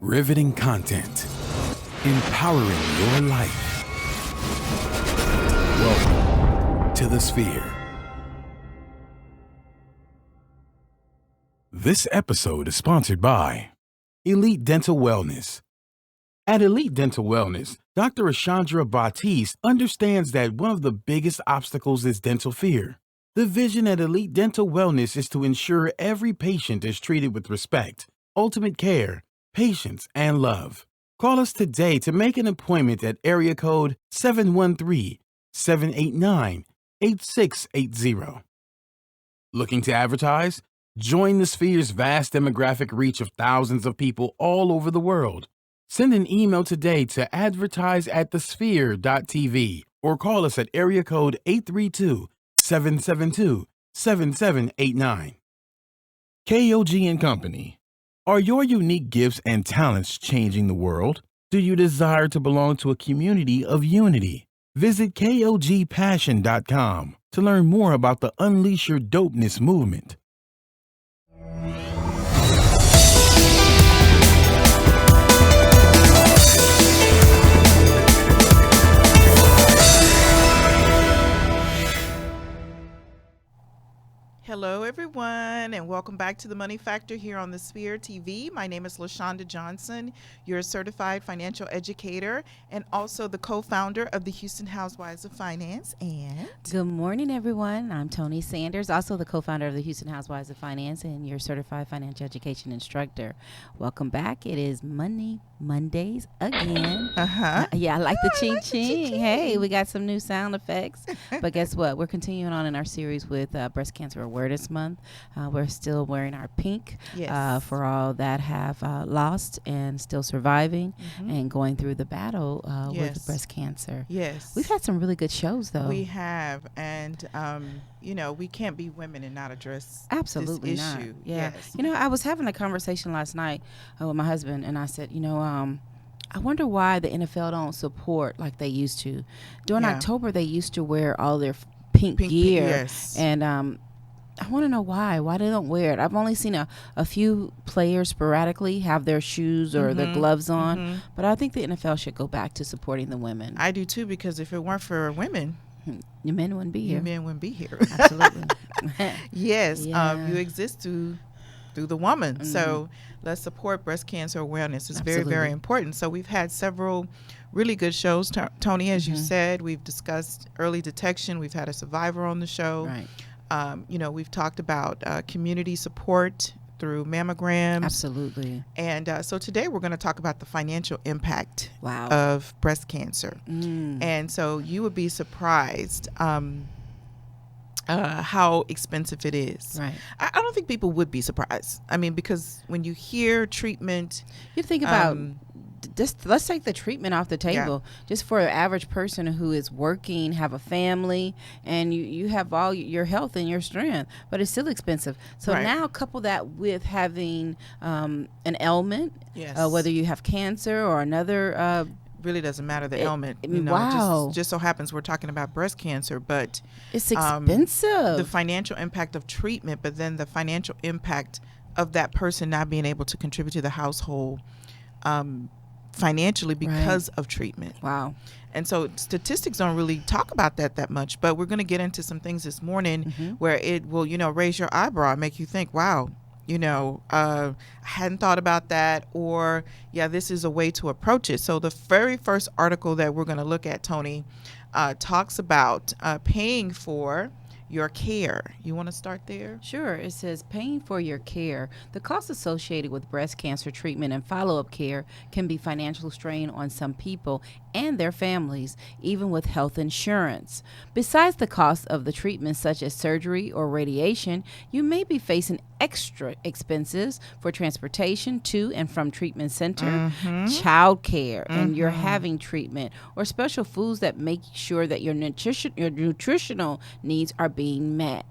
Riveting content. Empowering your life. Welcome to the Sphere. This episode is sponsored by Elite Dental Wellness. At Elite Dental Wellness, Dr. Ashandra Batiste understands that one of the biggest obstacles is dental fear. The vision at Elite Dental Wellness is to ensure every patient is treated with respect, ultimate care, patience, and love. Call us today to make an appointment at area code 713-789-8680. Looking to advertise? Join the Sphere's vast demographic reach of thousands of people all over the world. Send an email today to advertise@thesphere.tv or call us at area code 832-772-7789. KOG and Company. Are your unique gifts and talents changing the world? Do you desire to belong to a community of unity? Visit KOGpassion.com to learn more about the Unleash Your Dopeness movement. Hello, everyone, and welcome back to the Money Factor here on the Sphere TV. My name is LaShonda Johnson. You're a certified financial educator and also the co-founder of the Houston Housewives of Finance. And good morning, everyone. I'm Tony Sanders, also the co-founder of the Houston Housewives of Finance and your certified financial education instructor. Welcome back. It is Mondays again. Yeah, I like the ching ching. Hey, we got some new sound effects. But guess what? We're continuing on in our series with Breast Cancer Awareness Month. We're still wearing our pink for all that have lost and still surviving and going through the battle with breast cancer. Yes. We've had some really good shows, though. We have. And, we can't be women and not address absolutely this not. issue. Yeah. Yes. I was having a conversation last night with my husband, and I said, I wonder why the NFL don't support like they used to. During October, they used to wear all their pink gear. Yes. And I want to know why they don't wear it. I've only seen a few players sporadically have their shoes or their gloves on, but I think the NFL should go back to supporting the women. I do too, because if it weren't for women, your men wouldn't be here. Your men wouldn't be here. Absolutely. Yes. Yeah. You exist through the woman. So let's support breast cancer awareness. It's Absolutely. very, very important. So we've had several really good shows, Tony, as you said. We've discussed early detection. We've had a survivor on the show. Right. We've talked about community support through mammograms. Absolutely. And so today we're going to talk about the financial impact Wow. of breast cancer. And so you would be surprised how expensive it is. Right. I don't think people would be surprised. I mean, because when you hear treatment, You think about just let's take the treatment off the table. Just for an average person who is working, have a family, and you have all your health and your strength, but it's still expensive. So Right. now couple that with having an ailment, Yes. whether you have cancer or another. really doesn't matter the ailment. Wow. It just so happens we're talking about breast cancer, but It's expensive. the financial impact of treatment, but then the financial impact of that person not being able to contribute to the household financially because of treatment. Wow. And so statistics don't really talk about that much, but we're going to get into some things this morning where it will, raise your eyebrow and make you think, wow, I hadn't thought about that, or this is a way to approach it. So the very first article that we're going to look at, Tony, talks about paying for your care. You want to start there? Sure. It says paying for your care. The costs associated with breast cancer treatment and follow-up care can be financial strain on some people and their families, even with health insurance. Besides the cost of the treatment, such as surgery or radiation, you may be facing extra expenses for transportation to and from treatment center, child care, and you're having treatment, or special foods that make sure that your nutritional needs are being met.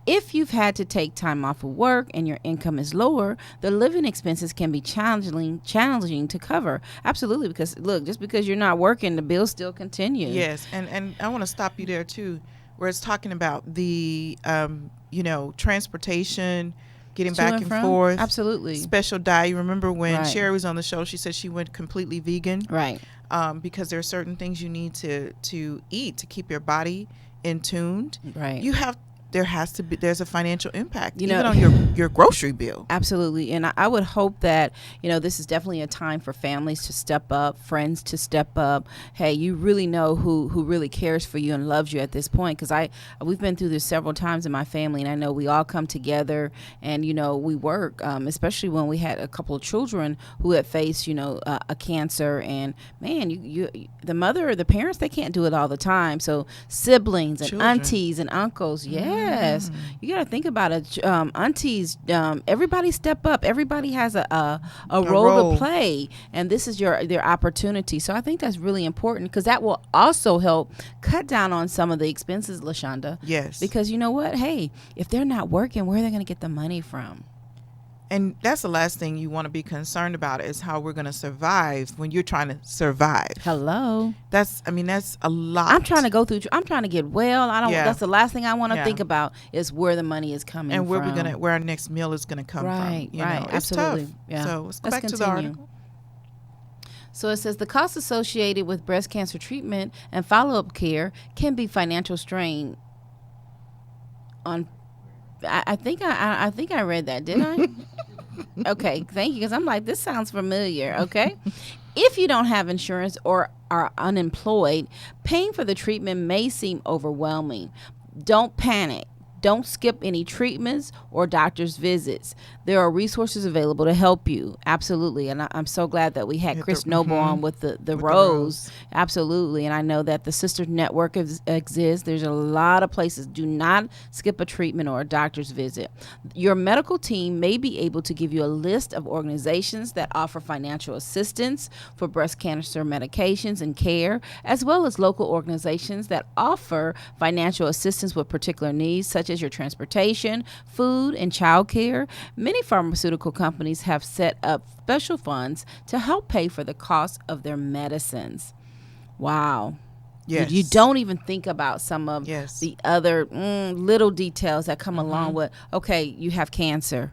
If you've had to take time off of work and your income is lower, the living expenses can be challenging to cover. Absolutely, because look, just because you're not working, the bills still continue. Yes, and I want to stop you there too, where it's talking about the transportation, getting To back and and from? forth. Absolutely. Special diet. You remember when Right. Sherry was on the show, she said she went completely vegan. Right. Because there are certain things you need to eat to keep your body in tuned. Right. There's a financial impact, You know- even on your grocery bill. Absolutely. And I would hope that, this is definitely a time for families to step up, friends to step up. Hey, you really know who really cares for you and loves you at this point. Because we've been through this several times in my family, and I know we all come together and, we work, especially when we had a couple of children who had faced, a cancer. And, man, you the mother or the parents, they can't do it all the time. So siblings and Children. aunties and uncles, yes. You got to think about it. Aunties, everybody step up. Everybody has a role to play, and this is their opportunity. So I think that's really important, because that will also help cut down on some of the expenses, LaShonda. Yes. Because you know what? Hey, if they're not working, where are they going to get the money from? And that's the last thing you want to be concerned about, is how we're going to survive when you're trying to survive. Hello. That's a lot. I'm trying to get well. Yeah. That's the last thing I want to Yeah. think about, is where the money is coming and from. where our next meal is going to come Right, from. right. It's Absolutely. tough. Yeah. So let's go Let's back to the continue. article. So it says the costs associated with breast cancer treatment and follow-up care can be financial strain on. I think I read that, didn't I? Okay, thank you, because I'm like, this sounds familiar. Okay. If you don't have insurance or are unemployed, paying for the treatment may seem overwhelming. Don't panic. Don't skip any treatments or doctor's visits. There are resources available to help you. Absolutely. And I'm so glad that we had Chris Noble on with the Rose. Absolutely. And I know that the Sister Network exists. There's a lot of places. Do not skip a treatment or a doctor's visit. Your medical team may be able to give you a list of organizations that offer financial assistance for breast cancer medications and care, as well as local organizations that offer financial assistance with particular needs, such as your transportation, food, and child care. Many pharmaceutical companies have set up special funds to help pay for the cost of their medicines. Wow. Yes. You don't even think about some of Yes. the other little details that come along with, okay, you have cancer.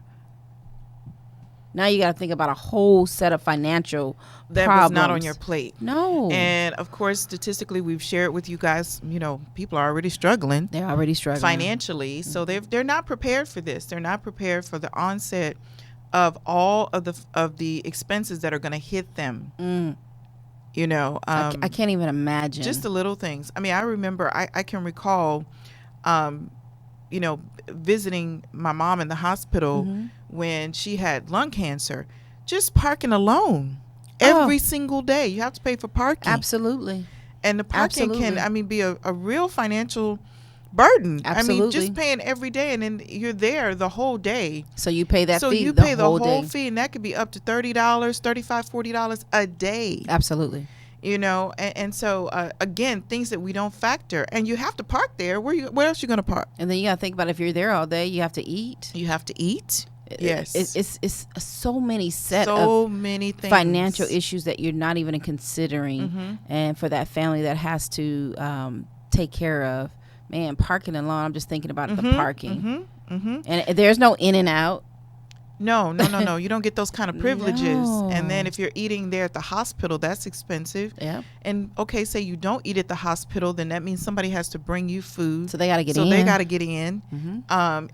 Now you got to think about a whole set of financial That problems. was not on your plate. No. And of course, statistically, we've shared with you guys, people are already struggling They're already struggling. financially. So they're not prepared for this. They're not prepared for the onset of all of the expenses that are going to hit them. I can't even imagine. Just the little things. I mean, I remember, I can recall, visiting my mom in the hospital when she had lung cancer, just parking alone every single day. You have to pay for parking. Absolutely. And the parking Absolutely. can, be a real financial burden. Absolutely. I mean, just paying every day, and then you're there the whole day. So you pay that So fee you the pay the whole whole day. fee, and that could be up to $30, $35, $40 a day. Absolutely. And so again, things that we don't factor, and you have to park there. Where else you going to park? And then you got to think about, if you're there all day, you have to eat. You have to eat. Yes. It's so many many things. financial issues that you're not even considering. And for that family that has to take care of, man, parking alone, I'm just thinking about the parking. And there's no in and out. No. You don't get those kind of privileges. No. And then if you're eating there at the hospital, that's expensive. Yeah. And okay, say you don't eat at the hospital, then that means somebody has to bring you food. So they got to get in. So they got to get in.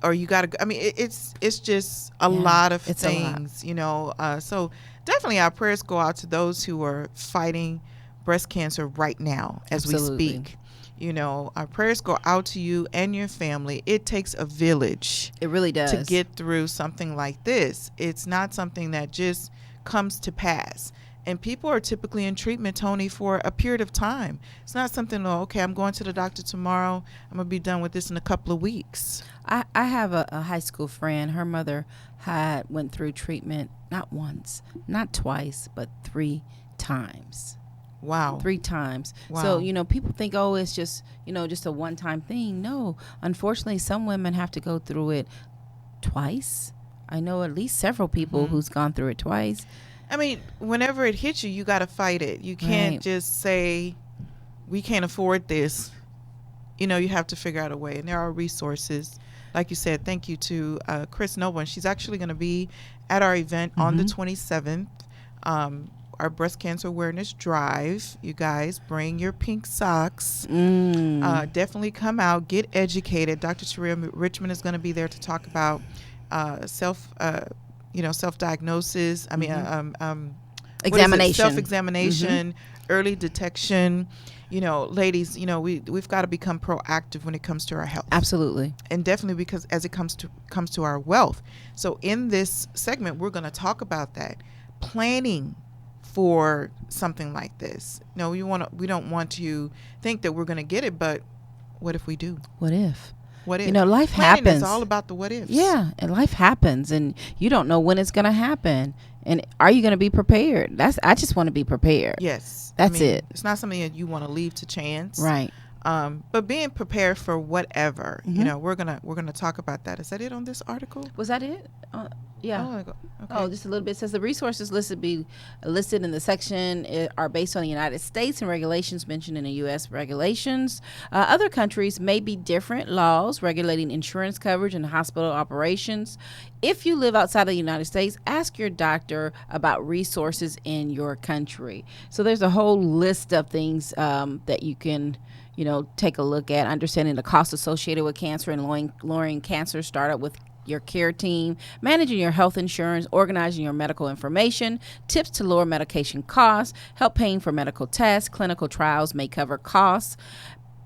Or you got to. I mean, it's just a lot of it's a lot. things. So definitely, our prayers go out to those who are fighting breast cancer right now as Absolutely. we speak. Our prayers go out to you and your family. It takes a village. It really does. To get through something like this. It's not something that just comes to pass. And people are typically in treatment, Tony, for a period of time. It's not something, okay, I'm going to the doctor tomorrow. I'm going to be done with this in a couple of weeks. I have a high school friend. Her mother went through treatment not once, not twice, but 3 times. Wow. 3 times. Wow. So, people think, it's just, just a one-time thing. No, unfortunately, some women have to go through it twice. I know at least several people who's gone through it twice. I mean, whenever it hits you, you got to fight it. You can't just say, we can't afford this. You have to figure out a way. And there are resources like you said, thank you to Chris Noble. And she's actually going to be at our event on the 27th. Our breast cancer awareness drive. You guys bring your pink socks. Definitely come out, get educated. Dr. Sharia Richmond is going to be there to talk about self-diagnosis. I mean, examination, self-examination, early detection. Ladies, we've got to become proactive when it comes to our health. Absolutely. And definitely because as it comes to our wealth. So in this segment, we're going to talk about that. Planning for something like this. No, we don't want to think that we're going to get it, but what if we do? What if? What if? Life Planning happens. It's all about the what ifs. Yeah, and life happens, and you don't know when it's going to happen. And are you going to be prepared? I just want to be prepared. Yes. That's it. It's not something that you want to leave to chance. Right. But being prepared for whatever, we're gonna talk about that. Is that it on this article? Was that it? Yeah. Oh, okay. Oh, just a little bit. It says the resources listed in the section are based on the United States and regulations mentioned in the U.S. regulations. Other countries may be different laws regulating insurance coverage and hospital operations. If you live outside of the United States, ask your doctor about resources in your country. So there's a whole list of things that you can take a look at. Understanding the costs associated with cancer and lowering cancer startup with your care team, managing your health insurance, organizing your medical information, tips to lower medication costs, help paying for medical tests, clinical trials may cover costs,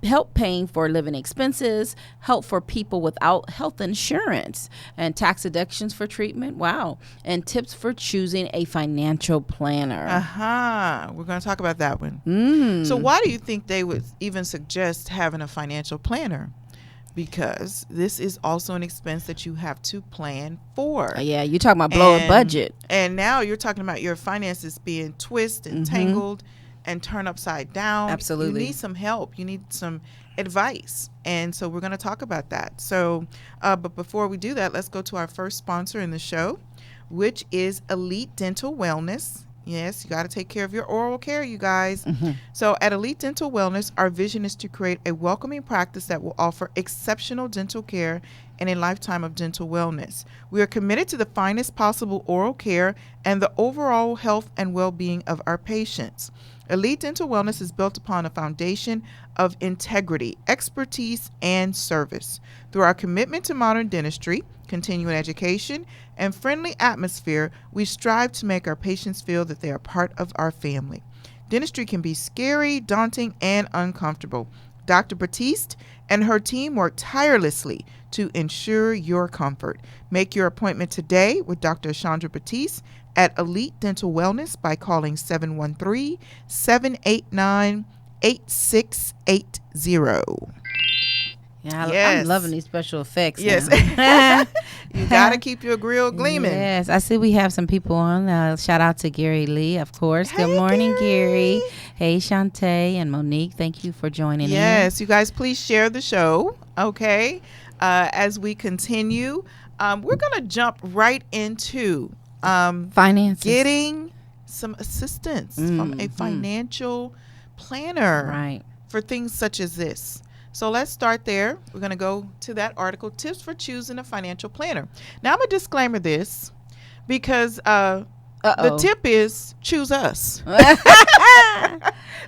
help paying for living expenses, help for people without health insurance, and tax deductions for treatment. Wow. And tips for choosing a financial planner. We're going to talk about that one. So why do you think they would even suggest having a financial planner? Because this is also an expense that you have to plan for. Yeah, you're talking about blow a budget. And now you're talking about your finances being twisted and tangled and turned upside down. Absolutely. You need some help. You need some advice. And so we're going to talk about that. So, but before we do that, let's go to our first sponsor in the show, which is Elite Dental Wellness. Yes, you got to take care of your oral care, you guys. So at Elite Dental Wellness, our vision is to create a welcoming practice that will offer exceptional dental care and a lifetime of dental wellness. We are committed to the finest possible oral care and the overall health and well-being of our patients. Elite Dental Wellness is built upon a foundation of integrity, expertise, and service. Through our commitment to modern dentistry, continuing education, and friendly atmosphere, we strive to make our patients feel that they are part of our family. Dentistry can be scary, daunting, and uncomfortable. Dr. Batiste and her team work tirelessly to ensure your comfort. Make your appointment today with Dr. Chandra Batiste at Elite Dental Wellness by calling 713-789-8680. Yeah, I'm loving these special effects. Yes. You got to keep your grill gleaming. Yes. I see we have some people on. Shout out to Gary Lee, of course. Hey, good morning, Gary. Gary. Hey, Shantae and Monique. Thank you for joining in. Yes. You guys, please share the show. Okay. As we continue, we're going to jump right into finances. Getting some assistance from a financial planner for things such as this. So let's start there. We're going to go to that article, Tips for Choosing a Financial Planner. Now, I'm going to disclaimer this because the tip is choose us.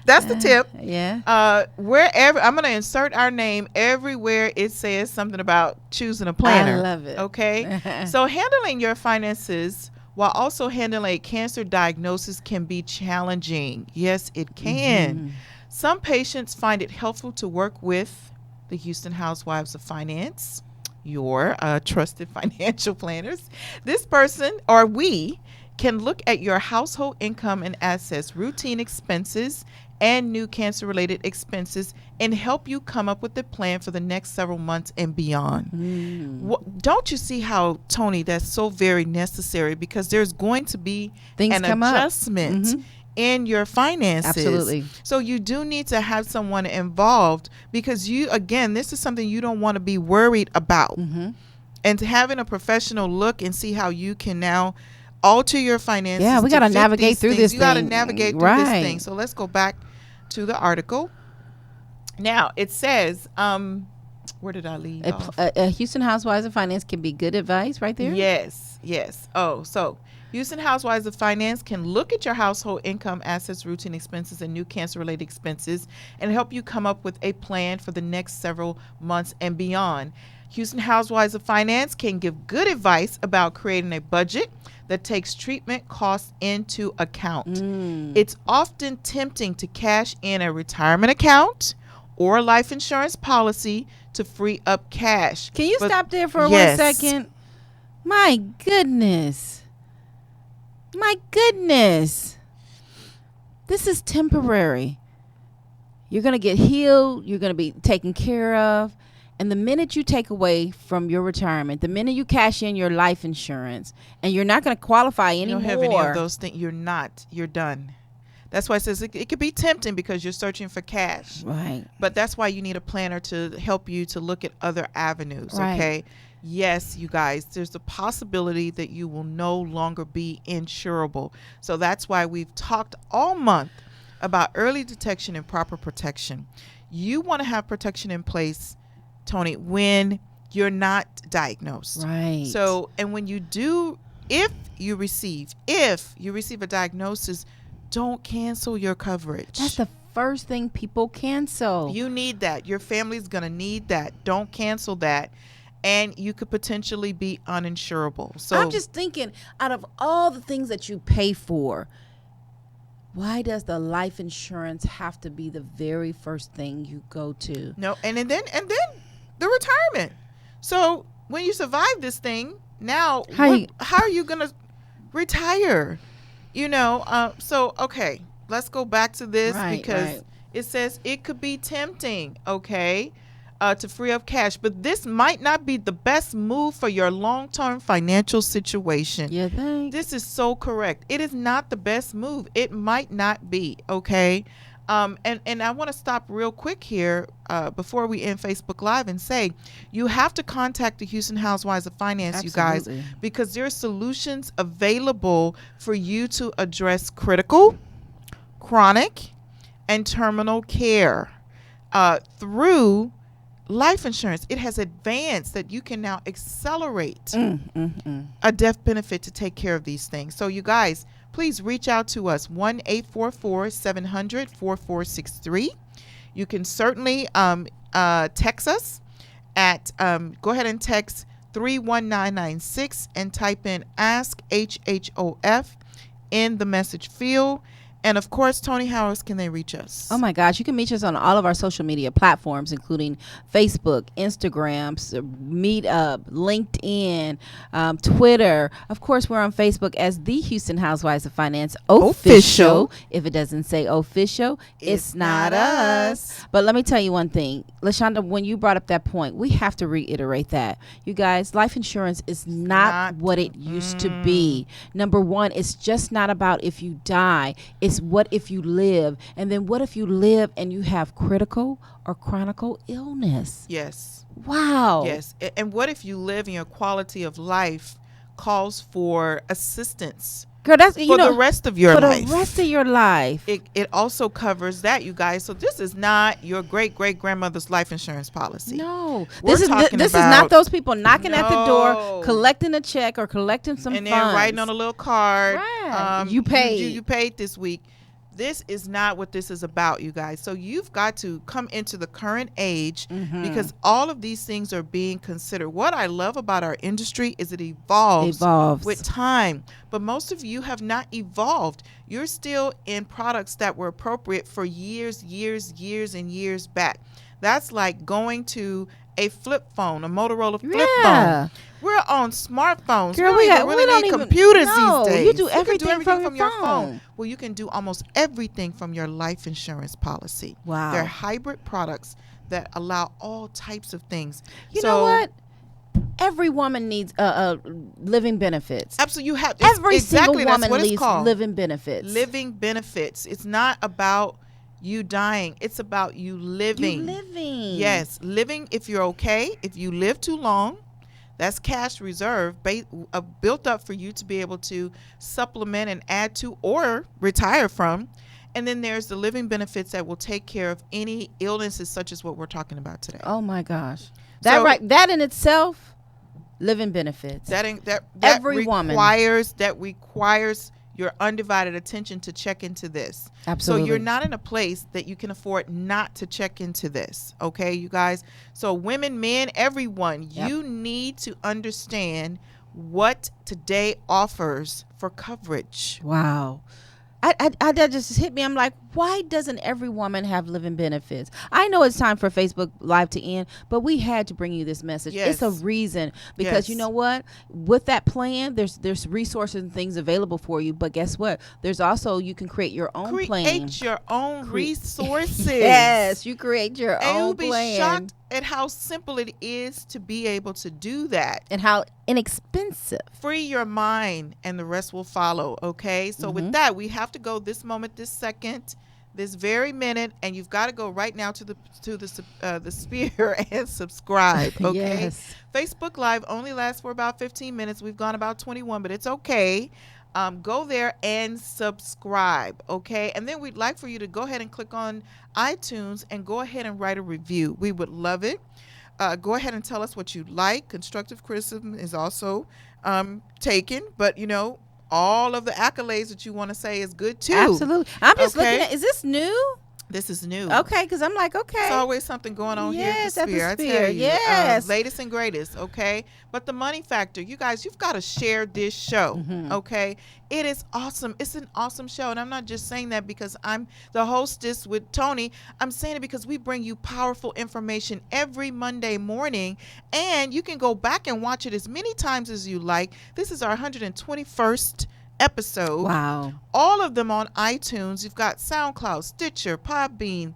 That's the tip. Yeah. Wherever, I'm going to insert our name everywhere it says something about choosing a planner. I love it. Okay. So handling your finances while also handling a cancer diagnosis can be challenging. Yes, it can. Some patients find it helpful to work with the Houston Housewives of Finance, your trusted financial planners. This person, or we, can look at your household income and assets, routine expenses, and new cancer-related expenses and help you come up with a plan for the next several months and beyond. Don't you see how, Tony, that's so very necessary, because there's going to be an adjustment in your finances. Absolutely. So you do need to have someone involved, because you, again, this is something you don't want to be worried about. And having a professional look and see how you can now alter your finances. Yeah, we got to navigate through this thing. You got to navigate through this thing. So let's go back to the article. Now, it says, Where did I leave A, off? a Houston Housewives of Finance can be good advice right there. Yes. Oh, so Houston Housewives of Finance can look at your household income, assets, routine expenses, and new cancer-related expenses and help you come up with a plan for the next several months and beyond. Houston Housewives of Finance can give good advice about creating a budget that takes treatment costs into account. It's often tempting to cash in a retirement account or a life insurance policy to free up cash. Can you But- stop there for Yes. 1 second? My goodness. My goodness. This is temporary. You're going to get healed. You're going to be taken care of. And the minute you take away from your retirement, the minute you cash in your life insurance, and you're not going to qualify You anymore. don't have any of those things. You're done. That's why it says it could be tempting because you're searching for cash. Right. But that's why you need a planner to help you to look at other avenues, Right. okay? Yes, you guys, there's a possibility that you will no longer be insurable. So that's why we've talked all month about early detection and proper protection. You want to have protection in place, Tony, when you're not diagnosed. Right. So, and when you do, if you receive a diagnosis, don't cancel your coverage. That's the first thing people cancel. You need that. Your family's going to need that. Don't cancel that. And you could potentially be uninsurable. So I'm just thinking, out of all the things that you pay for, why does the life insurance have to be the very first thing you go to? no, and then the retirement. So when you survive this thing, now How are you going to retire? So okay, let's go back to this because it says it could be tempting, okay, to free up cash, but this might not be the best move for your long-term financial situation. You think? This is so correct. It is not the best move. It might not be, okay? And I want to stop real quick here before we end Facebook Live and say you have to contact the Houston Housewives of Finance, Absolutely. you guys, because there are solutions available for you to address critical, chronic, and terminal care through life insurance. It has advanced that you can now accelerate a death benefit to take care of these things. So you guys, please reach out to us, 1-844-700-4463. You can certainly text us at, go ahead and text 31996 and type in Ask HHOF in the message field. And of course, Tony, how else can they reach us? Oh my gosh, you can meet us on all of our social media platforms, including Facebook, Instagram, Meetup, LinkedIn, Twitter. Of course, we're on Facebook as the Houston Housewives of Finance Official. If it doesn't say official, it's not us. But let me tell you one thing, LaShonda, when you brought up that point, we have to reiterate that. You guys, life insurance is not what it used to be. Number one, it's just not about if you die. It's what if you live, and then what if you live and you have critical or chronic illness? Yes. Wow. Yes. And what if you live and your quality of life calls for assistance Girl, that's for the rest of your life? For the rest of your life. It also covers that, you guys. So this is not your great-great-grandmother's life insurance policy. No. We're This talking is about- not those people knocking at the door, No. collecting a check or collecting some and funds. then writing on a little card. Right. You paid. You paid this week. This is not what this is about, you guys. So you've got to come into the current age because all of these things are being considered. What I love about our industry is it evolves with time. But most of you have not evolved. You're still in products that were appropriate for years and years back. That's like going to a flip phone, a Motorola flip phone. We're on smartphones. Girl, we don't we really don't need even- computers no, these days. you do everything from your your phone. Well, you can do almost everything from your life insurance policy. Wow. They're hybrid products that allow all types of things. You know what? Every woman needs living benefits. Absolutely, you have Every exactly, single that's woman what it's needs called. living benefits. Living benefits. It's not about you dying. It's about you living. You living. Yes, living. If you're okay, if you live too long, that's cash reserve built up for you to be able to supplement and add to or retire from. And then there's the living benefits that will take care of any illnesses such as what we're talking about today. Oh my gosh. That in itself, living benefits. That Every woman requires your undivided attention to check into this. Absolutely. So you're not in a place that you can afford not to check into this. Okay, you guys. So women, men, everyone, you need to understand what today offers for coverage. Wow. That just hit me. I'm like, why doesn't every woman have living benefits? I know it's time for Facebook Live to end, but we had to bring you this message. Yes. It's a reason, because you know what? With that plan, there's resources and things available for you. But guess what? There's also, you can create your own plan. Create your own resources. Yes, you create your and own you'll be plan. shocked at how simple it is to be able to do that. And how inexpensive. Free your mind and the rest will follow. Okay. So with that, we have to go this moment, this second, this very minute, and you've got to go right now to the sphere and subscribe. Okay. Yes. Facebook Live only lasts for about 15 minutes. We've gone about 21, but it's okay. Go there and subscribe, okay? And then we'd like for you to go ahead and click on iTunes and go ahead and write a review. We would love it. Go ahead and tell us what you like. Constructive criticism is also taken, but all of the accolades that you want to say is good too. Absolutely. I'm just looking at, is this new? This is new. Okay, because I'm like, okay. There's always something going on here at the Sphere. I Sphere. tell you, Yes. latest and greatest, okay? But the money factor, you guys, you've got to share this show, okay? It is awesome. It's an awesome show. And I'm not just saying that because I'm the hostess with Tony. I'm saying it because we bring you powerful information every Monday morning. And you can go back and watch it as many times as you like. This is our 121st episode. Wow. All of them on iTunes. You've got SoundCloud, Stitcher, Podbean,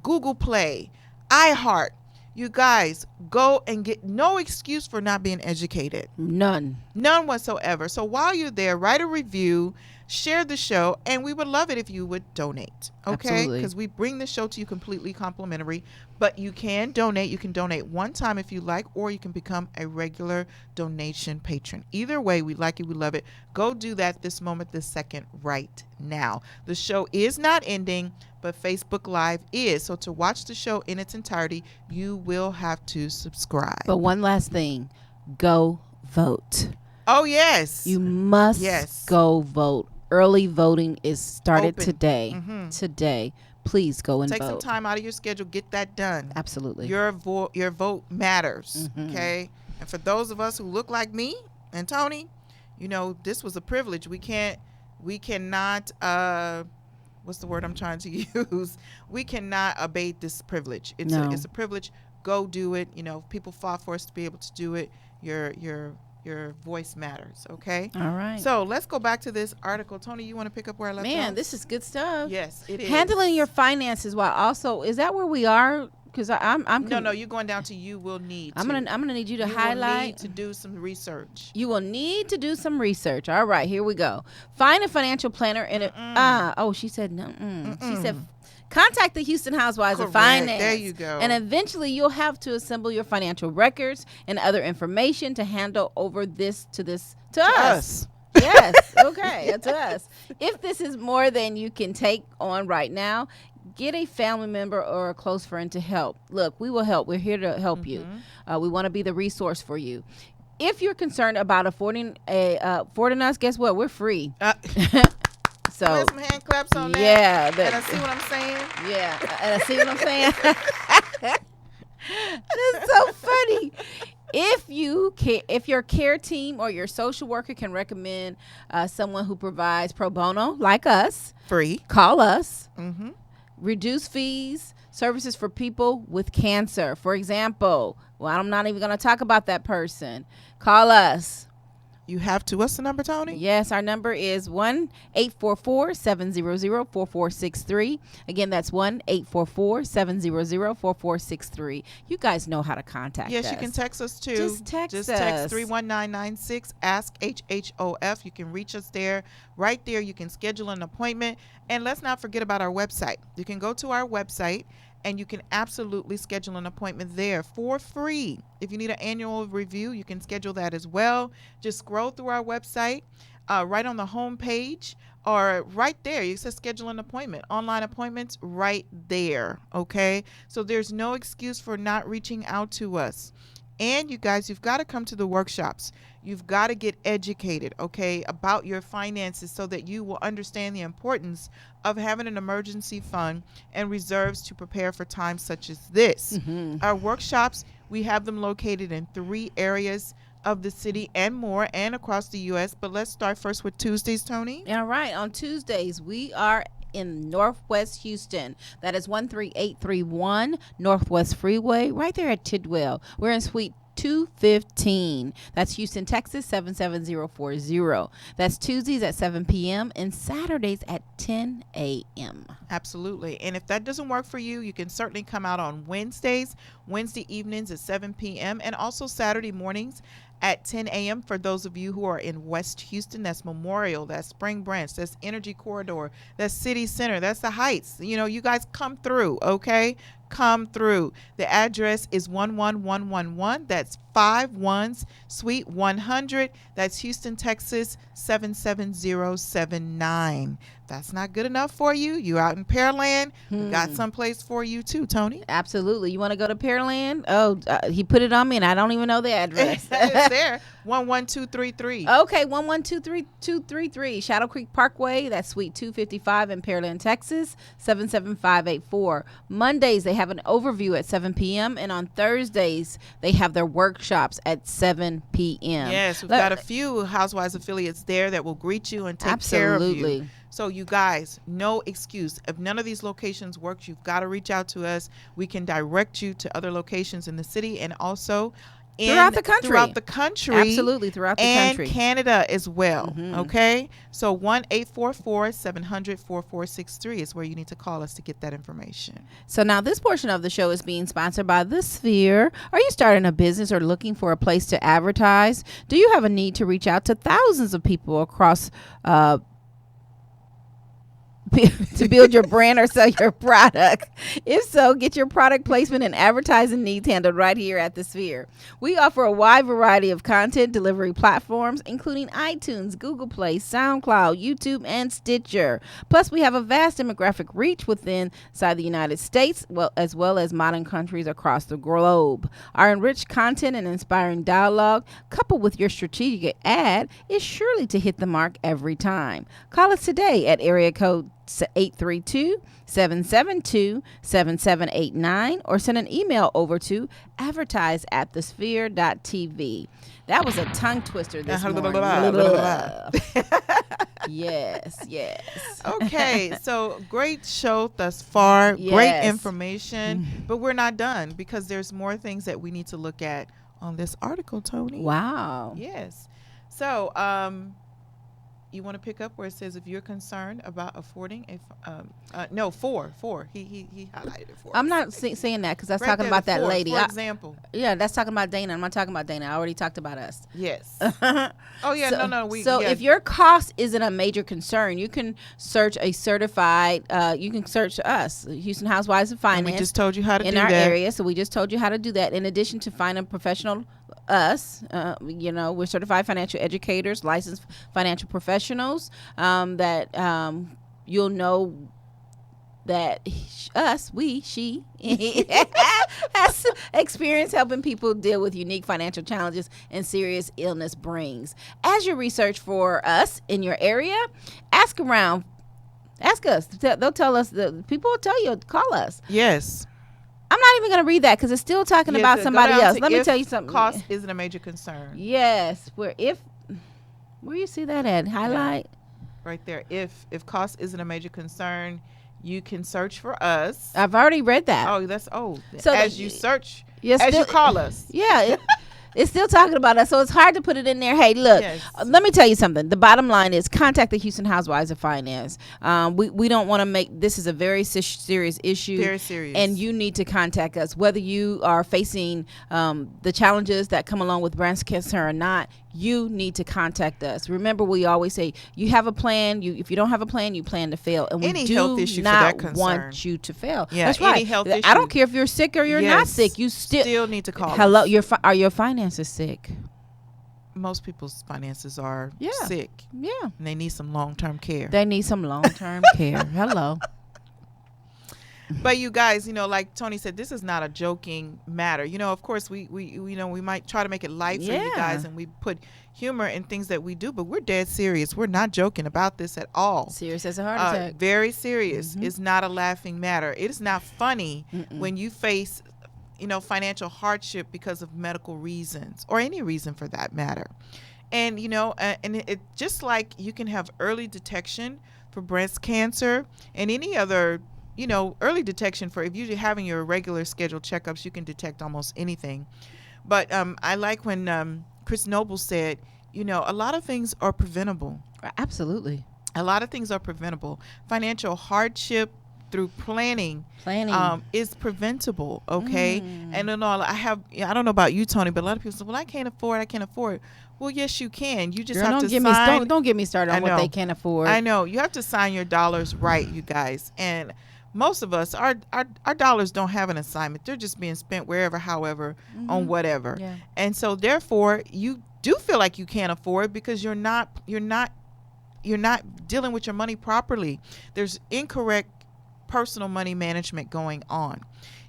Google Play, iHeart. You guys, go and get no excuse for not being educated. None Whatsoever. So while you're there, write a review, share the show, and we would love it if you would donate. Okay? Because we bring the show to you completely complimentary, but you can donate. You can donate one time if you like, or you can become a regular donation patron. Either way, we like it. We love it. Go do that this moment, this second, right now. The show is not ending, but Facebook Live is. So to watch the show in its entirety, you will have to subscribe. But one last thing, go vote. Oh, yes. You must go vote. Early voting is started today. Today. Please go and vote. Take some time out of your schedule. Get that done. Absolutely. Your vote matters. Okay? And for those of us who look like me and Tony, this was a privilege. We cannot, what's the word I'm trying to use? We cannot abate this privilege. It's a privilege. Go do it. People fought for us to be able to do it. Your voice matters, okay? All right. So let's go back to this article. Tony, you want to pick up where I left off? Man, this is good stuff. Yes, it is. Handling your finances while also, is that where we are? Because I'm No, you're going down to you will need to. I'm gonna need you to highlight. You will need to do some research. You will need to do some research. All right, here we go. Find a financial planner and she said no. She said contact the Houston Housewives of Finance. There you go. And eventually you'll have to assemble your financial records and other information to handle over to us. Yes. Okay. To us. If this is more than you can take on right now, get a family member or a close friend to help. Look, we will help. We're here to help you. We want to be the resource for you. If you're concerned about affording us, guess what? We're free. So there's some hand claps on that. Yeah. And I see what I'm saying. Yeah. And I see what I'm saying. That's so funny. If your care team or your social worker can recommend someone who provides pro bono like us, free, call us. Reduce fees, services for people with cancer. For example, I'm not even going to talk about that person. Call us. You have to. What's the number, Tony? Yes, our number is 1-844-700-4463. Again, that's 1-844-700-4463. You guys know how to contact us. Yes, you can text us too. Just text us. 31996. Ask HHOF. You can reach us there. Right there, you can schedule an appointment. And let's not forget about our website. You can go to our website and you can absolutely schedule an appointment there for free. If you need an annual review, you can schedule that as well. Just scroll through our website. right on the home page, or right there. You said schedule an appointment, online appointments right there. Okay. So there's no excuse for not reaching out to us. And you guys, you've got to come to the workshops. You've got to get educated, okay, about your finances so that you will understand the importance of having an emergency fund and reserves to prepare for times such as this. Our workshops, we have them located in 3 areas of the city and more, and across the U.S. But let's start first with Tuesdays, Tony. All right. On Tuesdays, we are in Northwest Houston. That is 13831 Northwest Freeway, right there at Tidwell. We're in Suite 215. That's Houston, Texas 77040. That's Tuesdays at 7 p.m. and Saturdays at 10 a.m. Absolutely. And if that doesn't work for you, you can certainly come out on Wednesday evenings at 7 p.m. and also Saturday mornings at 10 a.m. for those of you who are in West Houston. That's Memorial, that's Spring Branch, that's Energy Corridor, that's City Center, that's the Heights. You guys come through, okay? Come through. The address is 11111. That's 5 ones, Suite 100. That's Houston, Texas 77079. That's not good enough for you. You out in Pearland. We got someplace for you too, Tony. Absolutely. You want to go to Pearland? Oh, he put it on me and I don't even know the address. It's there. 11233. Okay, 11233 Shadow Creek Parkway. That's Suite 255 in Pearland, Texas 77584. Mondays they have an overview at 7 p.m. and on Thursdays they have their workshops at 7 p.m. Yes, we've got a few Housewives affiliates there that will greet you and take care of you. So you guys, no excuse. If none of these locations works, you've got to reach out to us. We can direct you to other locations in the city and also throughout the country. Absolutely, throughout the and country. Canada as well. Okay? So 1-844-700-4463 is where you need to call us to get that information. So now this portion of the show is being sponsored by The Sphere. Are you starting a business or looking for a place to advertise? Do you have a need to reach out to thousands of people across to build your brand or sell your product? If so, get your product placement and advertising needs handled right here at The Sphere. We offer a wide variety of content delivery platforms, including iTunes, Google Play, SoundCloud, YouTube, and Stitcher. Plus, we have a vast demographic reach inside the United States, as well as modern countries across the globe. Our enriched content and inspiring dialogue, coupled with your strategic ad, is surely to hit the mark every time. Call us today at area code 832-772-7789 or send an email over to advertise@thesphere.tv. That was a tongue twister this morning. Yes. Okay, so great show thus far. Yes. Great information, but we're not done because there's more things that we need to look at on this article, Tony. Wow. Yes. So, you want to pick up where it says if you're concerned about affording four. He highlighted it for I'm us. not saying that because that's Right talking there, about the that four, lady. For example. Yeah, that's talking about Dana. I'm not talking about Dana. I already talked about us. Yes. Oh yeah, no. If your cost isn't a major concern, you can search a certified. You can search us, Houston Housewives of Finance. And we just told you how to do in that our area. So we just told you how to do that. In addition to finding professional. We're certified financial educators, licensed financial professionals that you'll know that she has experience helping people deal with unique financial challenges and serious illness brings. As you research for us in your area, ask around. Ask us. They'll tell us. People will tell you. Call us. Yes. I'm not even going to read that because it's still talking about somebody else. Let me tell you something. Cost isn't a major concern. Yes. Where you see that at? Highlight. Right there. If cost isn't a major concern, you can search for us. I've already read that. So as you search, you call us. Yeah. It's still talking about us, so it's hard to put it in there. Hey, look, let me tell you something. The bottom line is contact the Houston Housewives of Finance. We don't want to make this is a very serious issue. Very serious. And you need to contact us. Whether you are facing the challenges that come along with breast cancer or not, you need to contact us. Remember, we always say you have a plan. If you don't have a plan, you plan to fail. And any we do health issue not for that want you to fail. Yeah, that's right. Any health issue. I don't care if you're sick or you're not sick. You still need to call Hello, us. are your finances sick? most people's finances are Yeah. sick. Yeah. And they need some long-term care. They need some long-term care. Hello. But you guys, like Tony said, this is not a joking matter. Of course, we might try to make it light for you guys, and we put humor in things that we do, but we're dead serious. We're not joking about this at all. Serious as a heart attack. Very serious. It's not a laughing matter. It is not funny when you face, financial hardship because of medical reasons or any reason for that matter. And, and it just like you can have early detection for breast cancer and any other early detection for if you're having your regular scheduled checkups, you can detect almost anything. But I like when Chris Noble said, a lot of things are preventable. Absolutely. A lot of things are preventable. Financial hardship through planning is preventable. Okay. And then I don't know about you, Tony, but a lot of people say, well, I can't afford. Well, yes, you can. You just have to sign. Don't get me started on what they can't afford. I know. You have to sign your dollars right, you guys. And most of us, our dollars don't have an assignment. They're just being spent wherever, however, on whatever. Yeah. And so therefore you do feel like you can't afford because you're not dealing with your money properly. There's incorrect personal money management going on.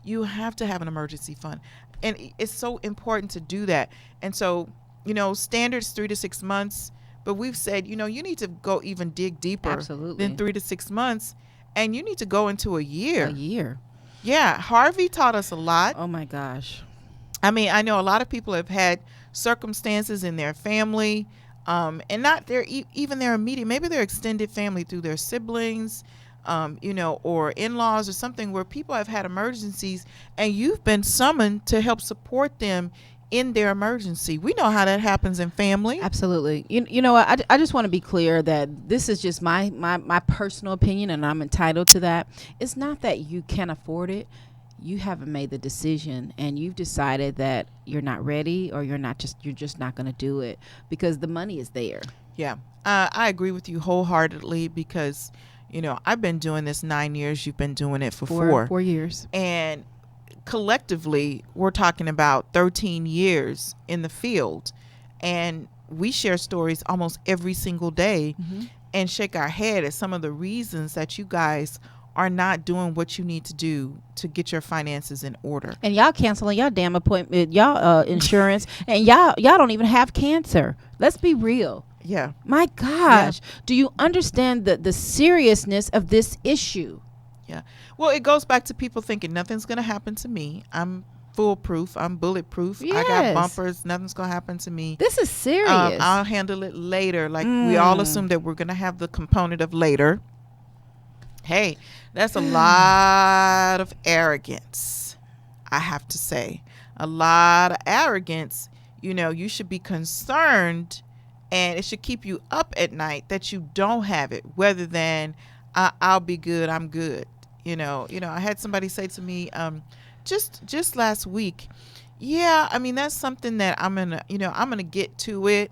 You have to have an emergency fund. And it's so important to do that. And so, standards 3 to 6 months, but we've said, you need to go even dig deeper than 3 to 6 months. And you need to go into a year. A year. Yeah. Harvey taught us a lot. Oh, my gosh. I mean, I know a lot of people have had circumstances in their family and not even their immediate, maybe their extended family through their siblings, or in-laws or something where people have had emergencies and you've been summoned to help support them in their emergency. We know how that happens in family. Absolutely. I just want to be clear that this is just my personal opinion, and I'm entitled to that. It's not that you can't afford it. You haven't made the decision, and you've decided that you're not ready, or you're just not going to do it because the money is there. Yeah. I agree with you wholeheartedly because, I've been doing this 9 years. You've been doing it for 4 years. And collectively, we're talking about 13 years in the field, and we share stories almost every single day and shake our head at some of the reasons that you guys are not doing what you need to do to get your finances in order. And y'all canceling y'all damn appointment, y'all insurance, and y'all don't even have cancer. Let's be real. Yeah. My gosh. Yeah. Do you understand the seriousness of this issue? Yeah. Well, it goes back to people thinking nothing's going to happen to me. I'm foolproof. I'm bulletproof. Yes. I got bumpers. Nothing's going to happen to me. This is serious. I'll handle it later. Like we all assume that we're going to have the component of later. Hey, that's a lot of arrogance. I have to say, a lot of arrogance. You should be concerned, and it should keep you up at night that you don't have it, rather than I'll be good. I'm good. I had somebody say to me, just last week, yeah, I mean, that's something that I'm gonna get to it.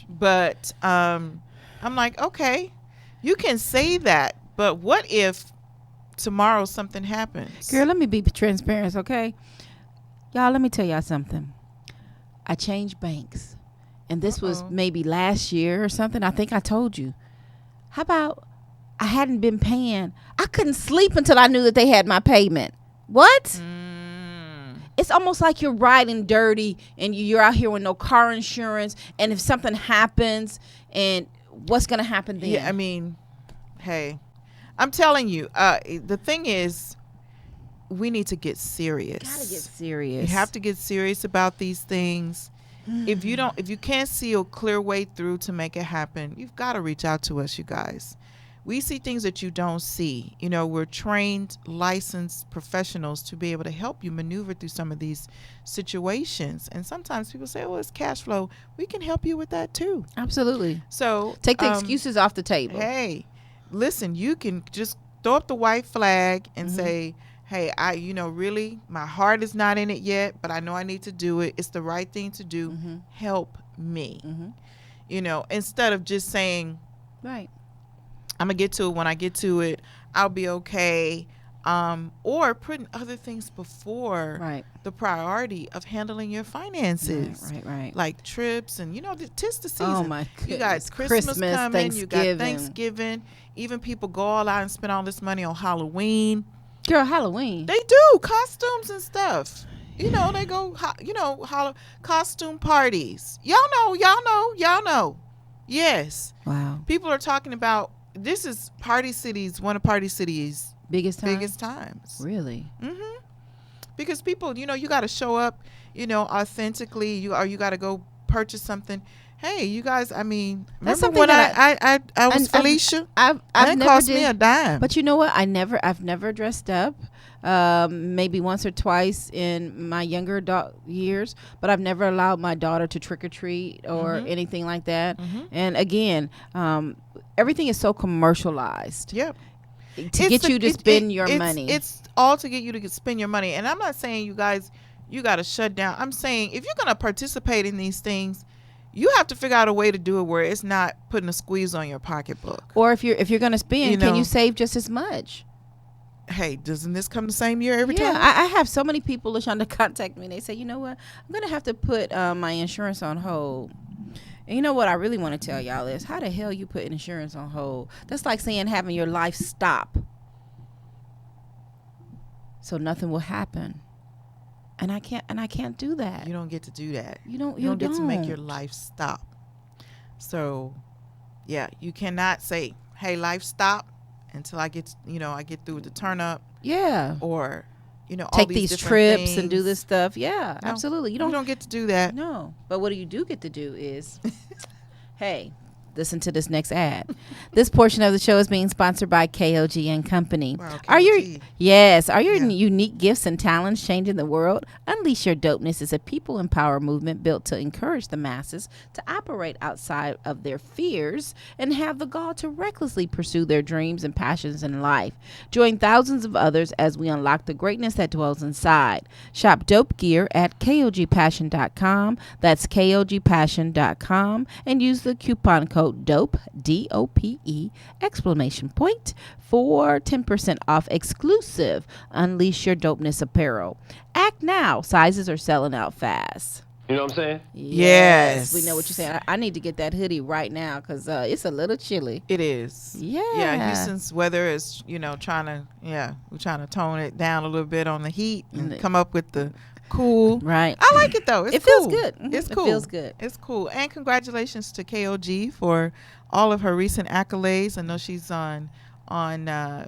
But, I'm like, okay, you can say that, but what if tomorrow something happens? Girl, let me be transparent. Okay. Y'all, let me tell y'all something. I changed banks, and this was maybe last year or something. I think I told you. How about I hadn't been paying? I couldn't sleep until I knew that they had my payment. What? It's almost like you're riding dirty and you're out here with no car insurance. And if something happens, and what's going to happen then? Yeah, I mean, hey, I'm telling you, the thing is, we need to get serious. Gotta get serious. You have to get serious about these things. If you can't see a clear way through to make it happen, you've got to reach out to us, you guys. We see things that you don't see. We're trained, licensed professionals to be able to help you maneuver through some of these situations. And sometimes people say, oh, it's cash flow. We can help you with that too. Absolutely. So take the excuses off the table. Hey, listen, you can just throw up the white flag and say, hey, really, my heart is not in it yet, but I know I need to do it. It's the right thing to do. Help me. Instead of just saying, right, I'm going to get to it when I get to it. I'll be okay. or putting other things before Right. the priority of handling your finances. Right. Like trips and, tis the season. Oh my You got goodness. Christmas coming. You got Thanksgiving. Thanksgiving. Even people go all out and spend all this money on Halloween. Girl, Halloween. They do costumes and stuff. They go, costume parties. Y'all know. Yes. Wow. People are talking about, this is one of Party City's Biggest times. Really? Mm-hmm. Because people, you got to show up, authentically. You got to go purchase something. Hey, you guys, remember when I was Felicia? I've that never cost did, me a dime. But you know what? I've never dressed up. Maybe once or twice in my younger adult years, but I've never allowed my daughter to trick or treat or anything like that. And again, everything is so commercialized. Yep. To get you to spend your money. It's all to get you to spend your money. And I'm not saying you guys, you got to shut down. I'm saying if you're going to participate in these things, you have to figure out a way to do it where it's not putting a squeeze on your pocketbook. Or if you're going to spend, can you save just as much? Hey, doesn't this come the same year every time? I have so many people trying to contact me. They say, you know what? I'm going to have to put my insurance on hold. And you know what I really want to tell y'all is, how the hell you put insurance on hold? That's like saying having your life stop. So nothing will happen. And I can't do that. You don't get to do that. You don't get to make your life stop. So, yeah, you cannot say, "Hey, life stop," until I get, I get through with the turn up. Yeah. Or, all take these trips things. And do this stuff. Yeah, No, absolutely. You don't get to do that. No. But what you do get to do is, hey, listen to this next ad. This portion of the show is being sponsored by KOG and Company. Wow, Are your KOG. unique gifts and talents changing the world? Unleash Your Dopeness is a people empower movement built to encourage the masses to operate outside of their fears and have the gall to recklessly pursue their dreams and passions in life. Join thousands of others as we unlock the greatness that dwells inside. Shop dope gear at KOGpassion.com. That's KOGpassion.com, and use the coupon code DOPE, DOPE, exclamation point, for 10% off exclusive Unleash Your Dopeness apparel. Act now. Sizes are selling out fast. You know what I'm saying? Yes. We know what you're saying. I need to get that hoodie right now because it's a little chilly. It is. Yeah. Houston's weather is, we're trying to tone it down a little bit on the heat and come up with the cool. Right. I like it though. It feels good. It's cool. It feels good. It's cool. And congratulations to KOG for all of her recent accolades. I know she's on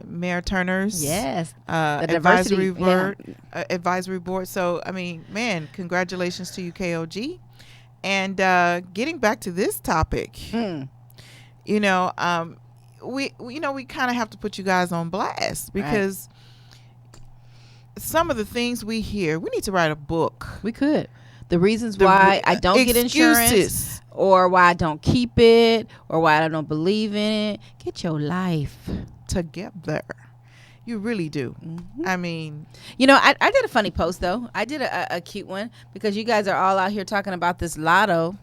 Mayor Turner's advisory board. So congratulations to you, KOG. And getting back to this topic, we kind of have to put you guys on blast because some of the things we hear, we need to write a book. We could. The reasons why I don't get insurance, or why I don't keep it, or why I don't believe in it. Get your life together. You really do. I did a funny post though. I did a cute one because you guys are all out here talking about this lotto.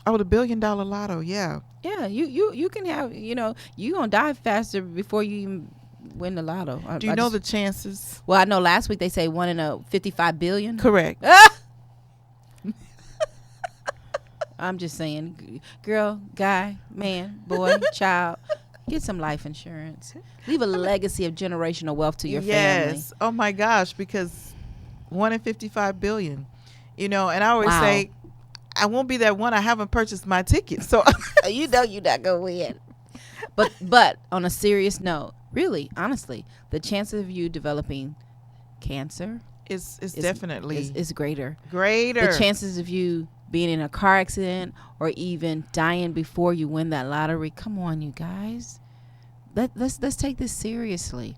Oh, the $1 billion lotto. Yeah. Yeah. You can have, you gonna die faster before you even win the lotto. Do you know the chances? Well, I know last week they say 1 in a 55 billion. Correct. I'm just saying, girl, guy, man, boy, child, get some life insurance. Leave a legacy of generational wealth to your family. Yes. Oh my gosh, because 1 in 55 billion. And I always say, I won't be that one. I haven't purchased my ticket, so you're not gonna win. But on a serious note, really, honestly, the chances of you developing cancer is definitely greater. Greater. The chances of you being in a car accident or even dying before you win that lottery. Come on, you guys. Let's take this seriously.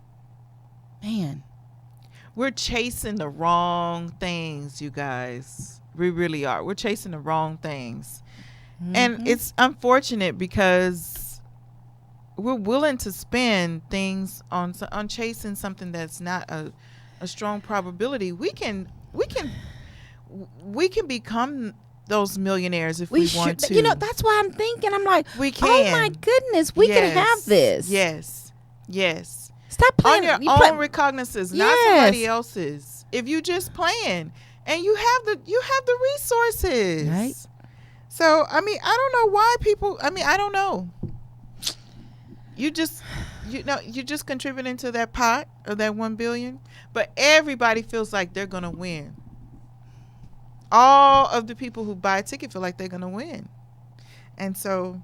Man. We're chasing the wrong things, you guys. We really are. We're chasing the wrong things. And it's unfortunate because we're willing to spend things on chasing something that's not a strong probability. We can become those millionaires if we want to. That's why I'm thinking. I'm like, we can. Oh my goodness, we can have this. Yes. Stop playing on your own recognizance, not somebody else's. If you just playing and you have the resources. Right. So, I mean, I don't know why people, I don't know. You're just contributing to that pot of that 1 billion, but everybody feels like they're going to win. All of the people who buy a ticket feel like they're going to win. And so,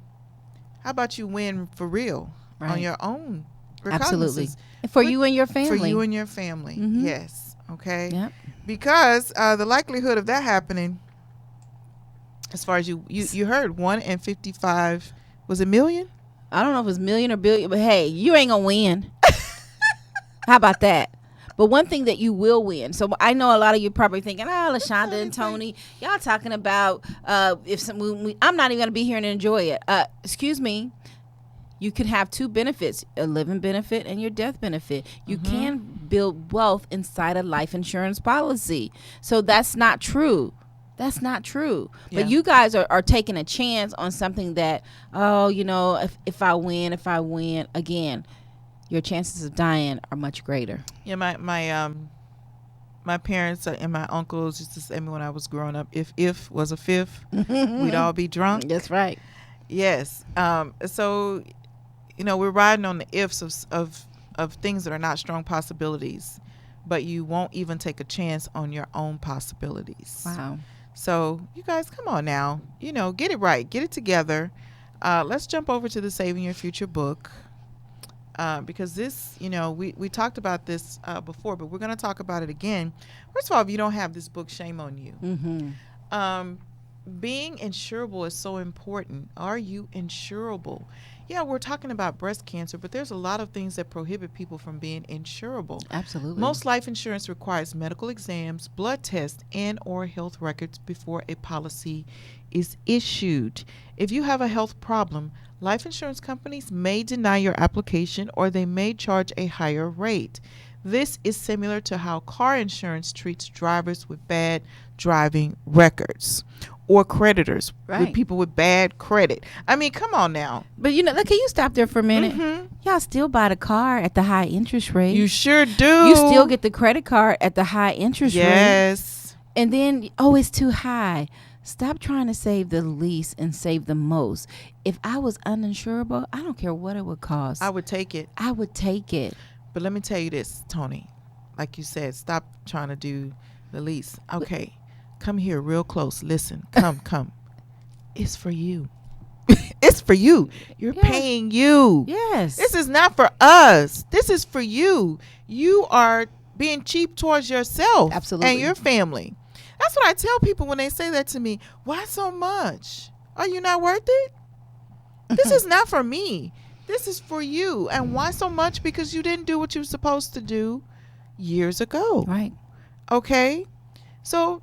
how about you win for real on your own recognizance? Absolutely. For you and your family. For you and your family. Mm-hmm. Yes. Okay. Yep. Because the likelihood of that happening, as far as you heard, 1 in 55 was a million. I don't know if it's million or billion, but hey, you ain't gonna win. How about that? But one thing that you will win. So I know a lot of you probably thinking, LaShonda and Tony, y'all talking about I'm not even gonna be here and enjoy it. Excuse me. You could have two benefits, a living benefit and your death benefit. You can build wealth inside a life insurance policy. So that's not true. That's not true. Yeah. But you guys are taking a chance on something that, if I win, again, your chances of dying are much greater. Yeah, my parents and my uncles used to say to me when I was growing up, if was a fifth, we'd all be drunk. That's right. Yes. So, we're riding on the ifs of things that are not strong possibilities, but you won't even take a chance on your own possibilities. Wow. So you guys, come on now, get it right, get it together. Let's jump over to the Saving Your Future book, because this, we talked about this before, but we're going to talk about it again. First of all, if you don't have this book, shame on you. Mm-hmm. Being insurable is so important. Are you insurable? Yeah, we're talking about breast cancer, but there's a lot of things that prohibit people from being insurable. Absolutely. Most life insurance requires medical exams, blood tests, and or health records before a policy is issued. If you have a health problem, life insurance companies may deny your application or they may charge a higher rate. This is similar to how car insurance treats drivers with bad driving records or creditors, with people with bad credit. I mean, come on now. But can you stop there for a minute? Mm-hmm. Y'all still buy the car at the high interest rate. You sure do. You still get the credit card at the high interest rate. Yes. And then, it's too high. Stop trying to save the least and save the most. If I was uninsurable, I don't care what it would cost. I would take it. I would take it. But let me tell you this, Tony. Like you said, stop trying to do the least. Okay. Come here real close. Listen. Come. It's for you. It's for you. You're paying you. Yes. This is not for us. This is for you. You are being cheap towards yourself. Absolutely. And your family. That's what I tell people when they say that to me. Why so much? Are you not worth it? This is not for me. This is for you. And why so much? Because you didn't do what you were supposed to do years ago. Right. Okay? So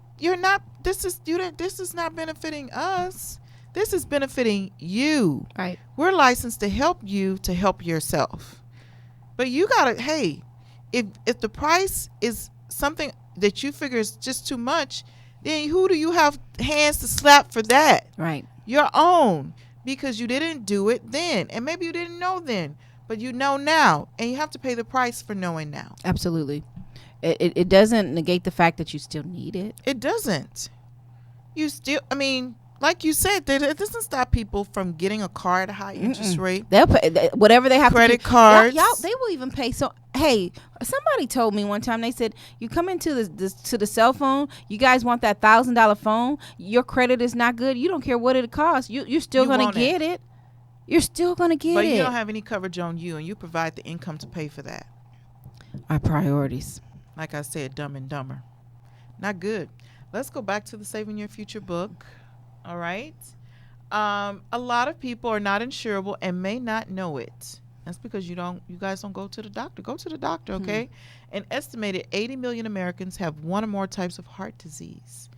this is not benefiting us. This is benefiting you. Right. We're licensed to help you to help yourself. But you gotta, if the price is something that you figure is just too much, then who do you have hands to slap for that? Right. Your own. Because you didn't do it then. And maybe you didn't know then. But you know now. And you have to pay the price for knowing now. Absolutely. It doesn't negate the fact that you still need it. It doesn't. You still, like you said, it doesn't stop people from getting a car at a high interest rate. They'll pay whatever they have credit to do. cards. Y'all, they will even pay. So, hey, somebody told me one time, they said, you come into to the cell phone, you guys want that $1,000 phone, your credit is not good, you don't care what it costs, you're still going to get it. You're still going to get it. But you don't have any coverage on you, and you provide the income to pay for that. Our priorities. Like I said, Dumb and Dumber. Not good. Let's go back to the Saving Your Future book. All right. A lot of people are not insurable and may not know it. That's because you guys don't go to the doctor. Go to the doctor, okay? An estimated 80 million Americans have one or more types of heart disease.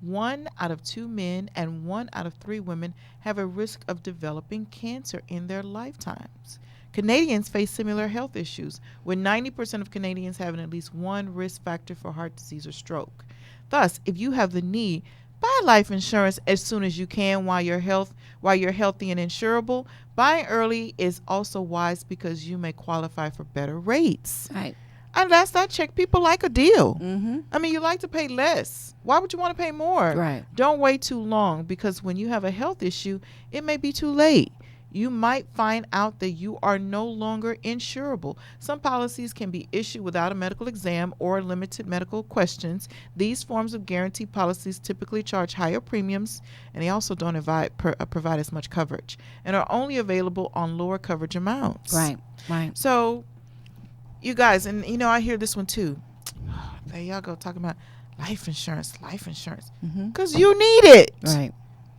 1 out of 2 men and 1 out of 3 women have a risk of developing cancer in their lifetimes. Canadians face similar health issues, with 90% of Canadians having at least one risk factor for heart disease or stroke. Thus, if you have the need, buy life insurance as soon as you can while you're healthy and insurable. Buying early is also wise because you may qualify for better rates. Right. And last I checked, people like a deal. Mm-hmm. I mean, you like to pay less. Why would you want to pay more? Right. Don't wait too long, because when you have a health issue, it may be too late. You might find out that you are no longer insurable. Some policies can be issued without a medical exam or limited medical questions. These forms of guarantee policies typically charge higher premiums, and they also don't provide as much coverage, and are only available on lower coverage amounts. Right. Right. So, you guys, and I hear this one too. There y'all go talking about life insurance, because you need it. Right.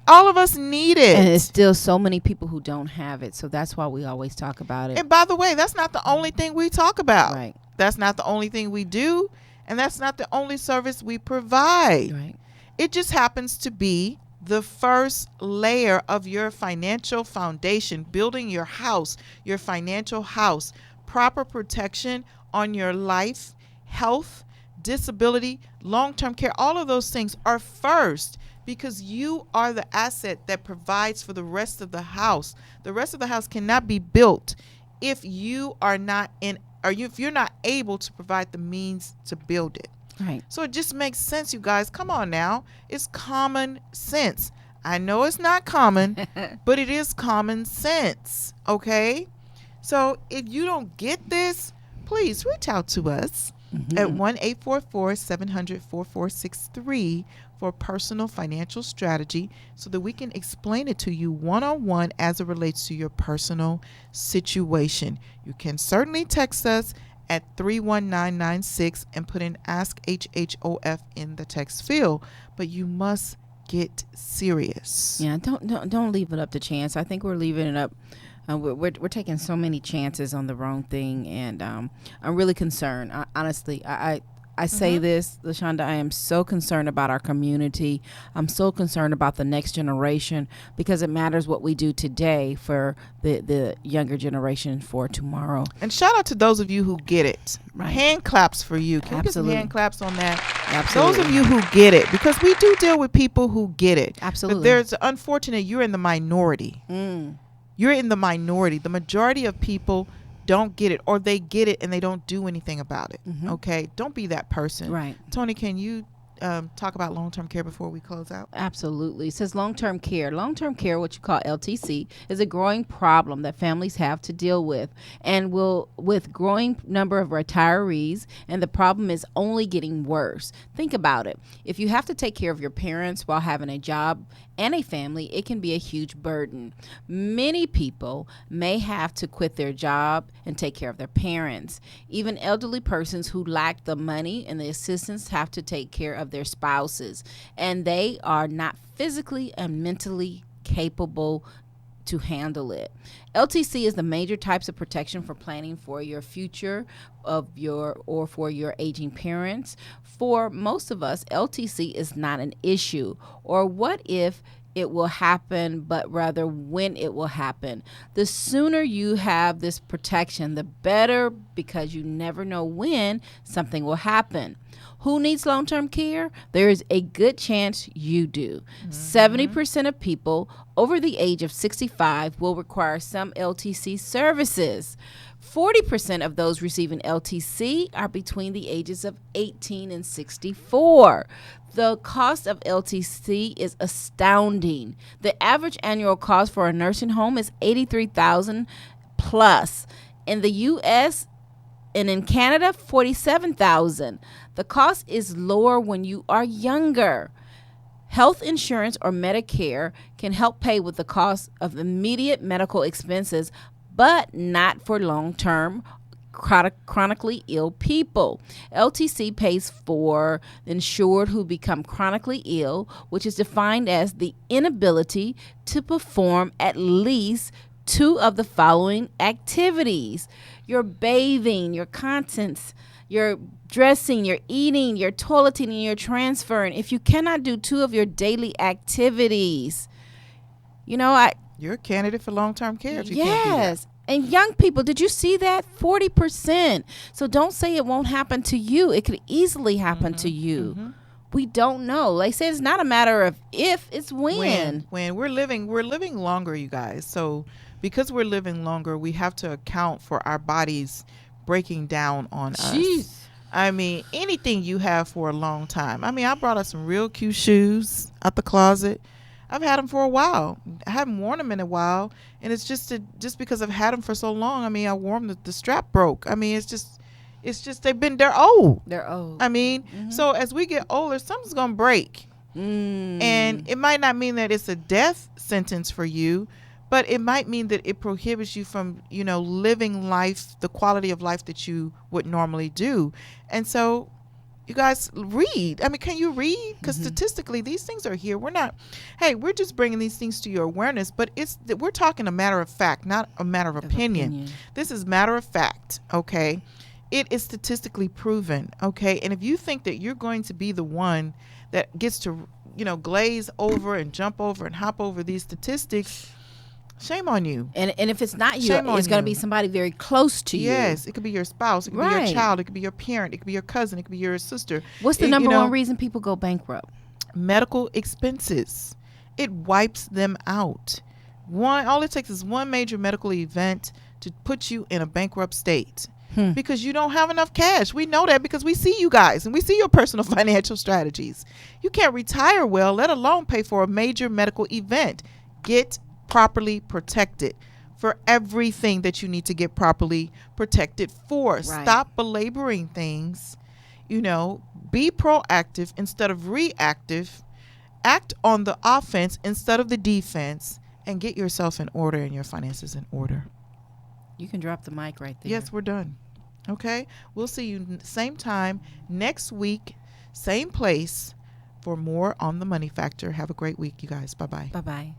All of us need it. And it's still so many people who don't have it. So that's why we always talk about it. And by the way, that's not the only thing we talk about. Right. That's not the only thing we do. And that's not the only service we provide. Right. It just happens to be the first layer of your financial foundation, building your house, your financial house. Proper protection on your life, health, disability, long-term care, all of those things are first, because you are the asset that provides for the rest of the house. The rest of the house cannot be built if you are not if you're not able to provide the means to build it. Right. So it just makes sense, you guys. Come on now. It's common sense. I know it's not common, but it is common sense. Okay? So if you don't get this, please reach out to us at 1-844-700-4463 for personal financial strategy, so that we can explain it to you one-on-one as it relates to your personal situation. You can certainly text us at 31996 and put in Ask HHOF in the text field, but you must get serious. Yeah, don't leave it up to chance. I think we're leaving it up. We're taking so many chances on the wrong thing, and I'm really concerned. Honestly, I say this, LaShonda, I am so concerned about our community. I'm so concerned about the next generation, because it matters what we do today for the younger generation for tomorrow. And shout out to those of you who get it. Right. Hand claps for you. Can we get some Absolutely. hand claps on that? Absolutely. Those of you who get it, because we do deal with people who get it. Absolutely. But there's unfortunate, you're in the minority. You're in the minority. The majority of people don't get it, or they get it and they don't do anything about it. Okay? Don't be that person. Right. Tony, can you talk about long-term care before we close out? Absolutely. It says long-term care. Long-term care, what you call LTC, is a growing problem that families have to deal with, and with growing number of retirees, and the problem is only getting worse. Think about it. If you have to take care of your parents while having a job and a family, it can be a huge burden. Many people may have to quit their job and take care of their parents. Even elderly persons who lack the money and the assistance have to take care of their spouses, and they are not physically and mentally capable to handle it. LTC is the major types of protection for planning for your future for your aging parents. For most of us, LTC is not an issue, or what if it will happen, but rather when it will happen. The sooner you have this protection, the better, because you never know when something will happen. Who needs long-term care? There is a good chance you do. 70% of people over the age of 65 will require some LTC services. 40% of those receiving LTC are between the ages of 18 and 64. The cost of LTC is astounding. The average annual cost for a nursing home is $83,000 plus. In the U.S. and in Canada, $47,000. The cost is lower when you are younger. Health insurance or Medicare can help pay with the cost of immediate medical expenses, but not for long-term chronically ill people. LTC pays for insured who become chronically ill, which is defined as the inability to perform at least 2 of the following activities: your bathing, your continence, your dressing, your eating, your toileting, and your transferring. If you cannot do 2 of your daily activities, You're a candidate for long-term care if you can't do that. yes. And young people, did you see that? 40%. So don't say it won't happen to you. It could easily happen to you. we don't know. They say it's not a matter of if, it's when. When we're living longer, you guys. So because we're living longer, we have to account for our bodies breaking down on us. I mean, anything you have for a long time. I mean, I brought us some real cute shoes out the closet. I've had them for a while. I haven't worn them in a while, and it's just because I've had them for so long. I mean, I wore them, the strap broke. I mean, it's just they're old. They're old. I mean, so as we get older, something's gonna break, and it might not mean that it's a death sentence for you, but it might mean that it prohibits you from, living life, the quality of life that you would normally do. And so you guys read. I mean, can you read? Because statistically, these things are here. We're just bringing these things to your awareness, but we're talking a matter of fact, not a matter of opinion. This is matter of fact, okay? It is statistically proven, okay? And if you think that you're going to be the one that gets to, glaze over and jump over and hop over these statistics, shame on you. And if it's not you, it's going to be somebody very close to you. Yes, it could be your spouse, it could be your child, it could be your parent, it could be your cousin, it could be your sister. What's the number one reason people go bankrupt? Medical expenses. It wipes them out. All it takes is one major medical event to put you in a bankrupt state. Because you don't have enough cash. We know that because we see you guys and we see your personal financial strategies. You can't retire well, let alone pay for a major medical event. Get properly protected for everything that you need to get properly protected for. Right. Stop belaboring things. Be proactive instead of reactive. Act on the offense instead of the defense, and get yourself in order and your finances in order. You can drop the mic right there. Yes, we're done. Okay, we'll see you same time next week, same place, for more on the Money Factor. Have a great week, you guys. Bye-bye. Bye-bye.